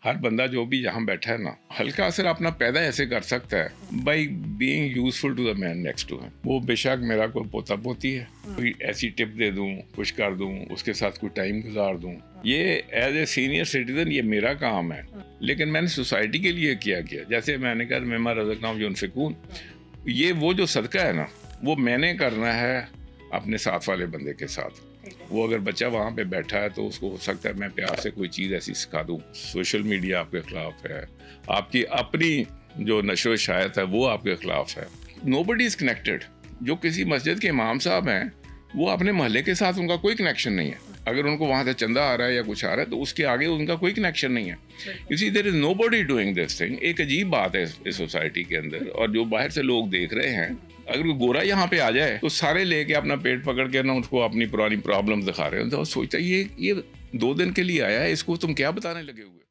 हर बंदा जो भी यहाँ बैठा है ना, हल्का असर अपना पैदा ऐसे कर सकता है by being useful to the man next to him. वो बेशक मेरा कोई पोता पोती है, कोई ऐसी टिप दे दूँ, कुछ कर दूँ, उसके साथ कोई टाइम गुजार दूँ, ये एज ए सीनियर सिटीजन ये मेरा काम है। लेकिन मैंने सोसाइटी के लिए किया जैसे मैंने कहा मिम्मा रज़क़नाहुम युनफ़िक़ून, ये वो जो सदका है ना, वो मैंने करना है अपने साथ वाले बंदे के साथ। वो अगर बच्चा वहाँ पे बैठा है तो उसको हो सकता है मैं प्यार से कोई चीज़ ऐसी सिखा दूँ। सोशल मीडिया आपके ख़िलाफ़ है, आपकी अपनी जो नशो शायत है वो आपके ख़िलाफ़ है। Nobody is connected. जो किसी मस्जिद के इमाम साहब हैं वो अपने मोहल्ले के साथ उनका कोई कनेक्शन नहीं है। अगर उनको वहाँ से चंदा आ रहा है या कुछ आ रहा है तो उसके आगे उनका कोई कनेक्शन नहीं है। इसी there is nobody doing this thing. एक अजीब बात है इस सोसाइटी के अंदर, और जो बाहर से लोग देख रहे हैं, अगर कोई गोरा यहाँ पे आ जाए तो सारे लेके अपना पेट पकड़ के ना उसको अपनी पुरानी प्रॉब्लम दिखा रहे हैं। तो सोचता है ये 2 दिन के लिए आया है, इसको तुम क्या बताने लगे हुए।